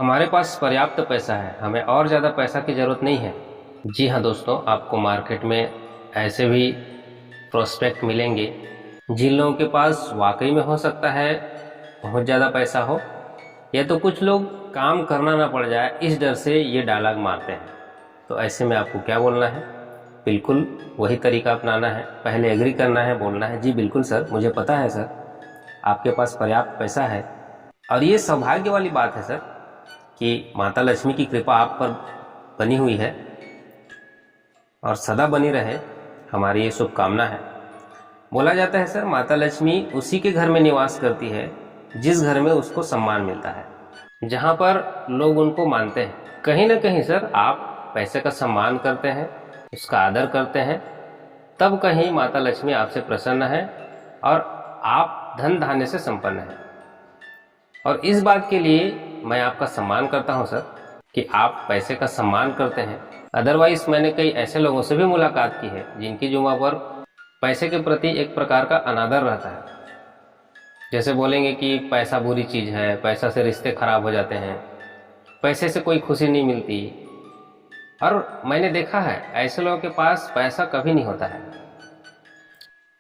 हमारे पास पर्याप्त पैसा है, हमें और ज़्यादा पैसा की ज़रूरत नहीं है। जी हाँ दोस्तों, आपको मार्केट में ऐसे भी प्रोस्पेक्ट मिलेंगे जिन लोगों के पास वाकई में हो सकता है बहुत ज़्यादा पैसा हो, या तो कुछ लोग काम करना ना पड़ जाए इस डर से ये डायलॉग मारते हैं। तो ऐसे में आपको क्या बोलना है? बिल्कुल वही तरीका अपनाना है, पहले एग्री करना है, बोलना है जी बिल्कुल सर, मुझे पता है सर, आपके पास पर्याप्त पैसा है और ये सौभाग्य वाली बात है सर कि माता लक्ष्मी की कृपा आप पर बनी हुई है और सदा बनी रहे, हमारी ये शुभकामना है। बोला जाता है सर, माता लक्ष्मी उसी के घर में निवास करती है जिस घर में उसको सम्मान मिलता है, जहाँ पर लोग उनको मानते हैं। कहीं ना कहीं सर आप पैसे का सम्मान करते हैं, उसका आदर करते हैं, तब कहीं माता लक्ष्मी आपसे प्रसन्न है और आप धन धान्य से संपन्न हैं। और इस बात के लिए मैं आपका सम्मान करता हूं सर कि आप पैसे का सम्मान करते हैं। अदरवाइज मैंने कई ऐसे लोगों से भी मुलाकात की है जिनकी जुबान पर पैसे के प्रति एक प्रकार का अनादर रहता है। जैसे बोलेंगे कि पैसा बुरी चीज़ है, पैसा से रिश्ते खराब हो जाते हैं, पैसे से कोई खुशी नहीं मिलती। और मैंने देखा है ऐसे लोगों के पास पैसा कभी नहीं होता है।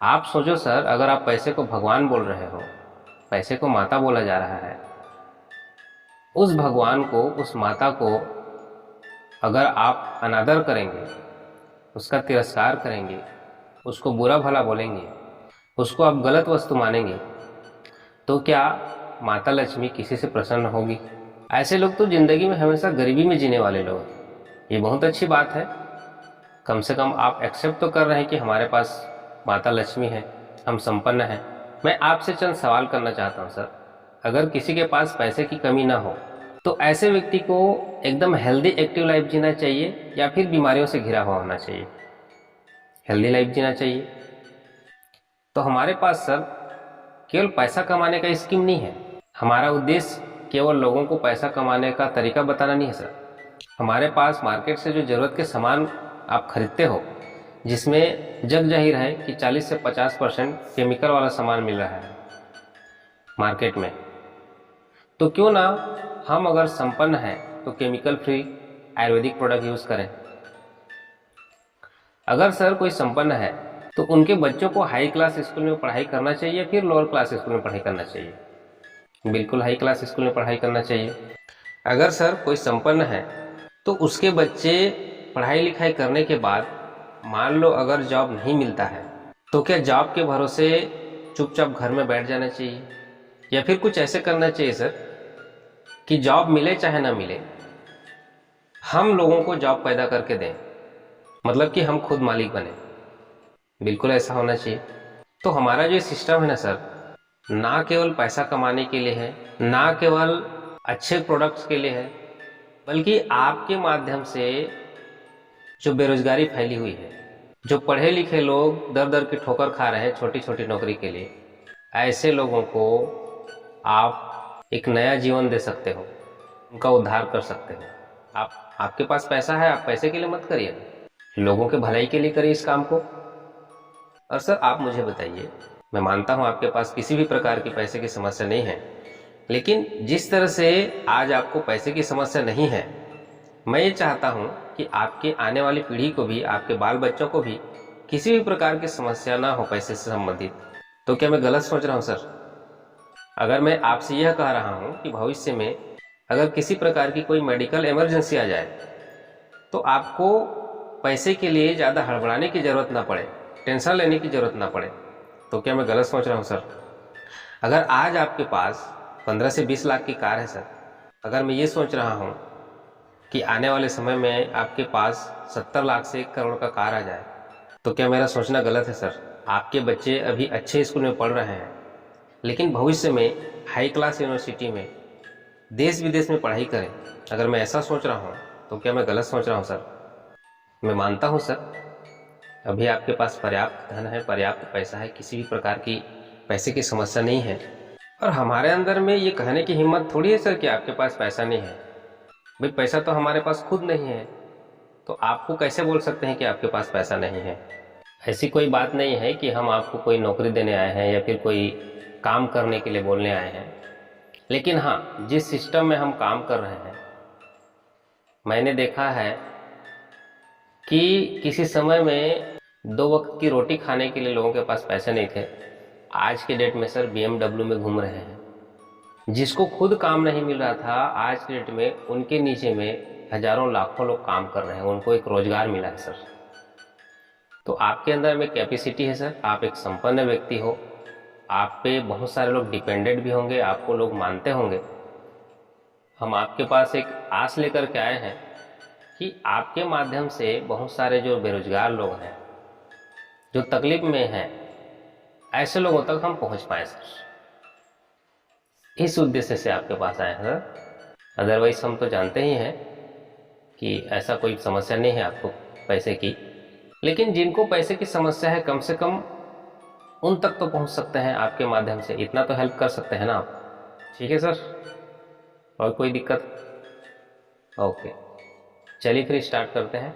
आप सोचो सर, अगर आप पैसे को भगवान बोल रहे हो, पैसे को माता बोला जा रहा है, उस भगवान को, उस माता को अगर आप अनादर करेंगे, उसका तिरस्कार करेंगे, उसको बुरा भला बोलेंगे, उसको आप गलत वस्तु मानेंगे, तो क्या माता लक्ष्मी किसी से प्रसन्न होगी? ऐसे लोग तो जिंदगी में हमेशा गरीबी में जीने वाले लोग हैं। ये बहुत अच्छी बात है, कम से कम आप एक्सेप्ट तो कर रहे हैं कि हमारे पास माता लक्ष्मी है, हम संपन्न हैं। मैं आपसे चंद सवाल करना चाहता हूँ सर। अगर किसी के पास पैसे की कमी ना हो तो ऐसे व्यक्ति को एकदम हेल्दी एक्टिव लाइफ जीना चाहिए या फिर बीमारियों से घिरा हुआ होना चाहिए? हेल्दी लाइफ जीना चाहिए। तो हमारे पास सर केवल पैसा कमाने का स्कीम नहीं है। हमारा उद्देश्य केवल लोगों को पैसा कमाने का तरीका बताना नहीं है सर। हमारे पास मार्केट से जो ज़रूरत के सामान आप खरीदते हो, जिसमें जग जाहिर है कि 40 से 50% केमिकल वाला सामान मिल रहा है मार्केट में, तो क्यों ना हम अगर संपन्न हैं तो chemical free Ayurvedic product use करें। अगर सर कोई संपन्न है तो उनके बच्चों को हाई क्लास स्कूल में पढ़ाई करना चाहिए या फिर लोअर क्लास स्कूल में पढ़ाई करना चाहिए? बिल्कुल हाई क्लास स्कूल में पढ़ाई करना चाहिए। अगर सर कोई संपन्न है तो उसके बच्चे पढ़ाई लिखाई करने के बाद मान लो अगर जॉब नहीं मिलता है तो क्या जॉब के भरोसे चुपचाप घर में बैठ जाना चाहिए या फिर कुछ ऐसे करना चाहिए सर कि जॉब मिले चाहे ना मिले, हम लोगों को जॉब पैदा करके दें, मतलब कि हम खुद मालिक बने? बिल्कुल ऐसा होना चाहिए। तो हमारा जो सिस्टम है ना सर, ना केवल पैसा कमाने के लिए है, ना केवल अच्छे प्रोडक्ट्स के लिए है, बल्कि आपके माध्यम से जो बेरोजगारी फैली हुई है, जो पढ़े लिखे लोग दर दर की ठोकर खा रहे हैं छोटी छोटी नौकरी के लिए, ऐसे लोगों को आप एक नया जीवन दे सकते हो, उनका उद्धार कर सकते हो। आपके पास पैसा है, आप पैसे के लिए मत करिए, लोगों के भलाई के लिए करिए इस काम को। और सर आप मुझे बताइए, मैं मानता हूं आपके पास किसी भी प्रकार की पैसे की समस्या नहीं है, लेकिन जिस तरह से आज आपको पैसे की समस्या नहीं है, मैं ये चाहता हूं कि आपके आने वाली पीढ़ी को भी, आपके बाल बच्चों को भी किसी भी प्रकार की समस्या ना हो पैसे से संबंधित। तो क्या मैं गलत सोच रहा हूं सर? अगर मैं आपसे यह कह रहा हूं कि भविष्य में अगर किसी प्रकार की कोई मेडिकल इमरजेंसी आ जाए तो आपको पैसे के लिए ज़्यादा हड़बड़ाने की ज़रूरत ना पड़े, टेंशन लेने की ज़रूरत ना पड़े, तो क्या मैं गलत सोच रहा हूँ सर? अगर आज आपके पास 15 से 20 लाख की कार है सर, अगर मैं ये सोच रहा हूँ कि आने वाले समय में आपके पास 70 लाख से 1 करोड़ का कार आ जाए, तो क्या मेरा सोचना गलत है सर? आपके बच्चे अभी अच्छे स्कूल में पढ़ रहे हैं, लेकिन भविष्य में हाई क्लास यूनिवर्सिटी में देश विदेश में पढ़ाई करें, अगर मैं ऐसा सोच रहा हूँ तो क्या मैं गलत सोच रहा हूँ सर? मैं मानता हूँ सर, अभी आपके पास पर्याप्त धन है, पर्याप्त पैसा है, किसी भी प्रकार की पैसे की समस्या नहीं है। और हमारे अंदर में ये कहने की हिम्मत थोड़ी है सर कि आपके पास पैसा नहीं है। भाई पैसा तो हमारे पास खुद नहीं है, तो आपको कैसे बोल सकते हैं कि आपके पास पैसा नहीं है? ऐसी कोई बात नहीं है कि हम आपको कोई नौकरी देने आए हैं या फिर कोई काम करने के लिए बोलने आए हैं, लेकिन हाँ, जिस सिस्टम में हम काम कर रहे हैं, मैंने देखा है कि किसी समय में 2 वक्त की रोटी खाने के लिए लोगों के पास पैसे नहीं थे। आज के डेट में सर BMW में घूम रहे हैं। जिसको खुद काम नहीं मिल रहा था, आज के डेट में उनके नीचे में हजारों लाखों लोग काम कर रहे हैं, उनको एक रोजगार मिला है सर। तो आपके अंदर में कैपेसिटी है सर, आप एक संपन्न व्यक्ति हो, आप पे बहुत सारे लोग डिपेंडेंट भी होंगे, आपको लोग मानते होंगे। हम आपके पास एक आस लेकर के आए हैं कि आपके माध्यम से बहुत सारे जो बेरोजगार लोग हैं, जो तकलीफ में हैं, ऐसे लोगों तक हम पहुंच पाए सर। इस उद्देश्य से आपके पास आए हैं सर। अदरवाइज हम तो जानते ही हैं कि ऐसा कोई समस्या नहीं है आपको पैसे की, लेकिन जिनको पैसे की समस्या है कम से कम उन तक तो पहुंच सकते हैं आपके माध्यम से, इतना तो हेल्प कर सकते हैं ना आप। ठीक है सर, और कोई दिक्कत? ओके, चलिए फिर स्टार्ट करते हैं।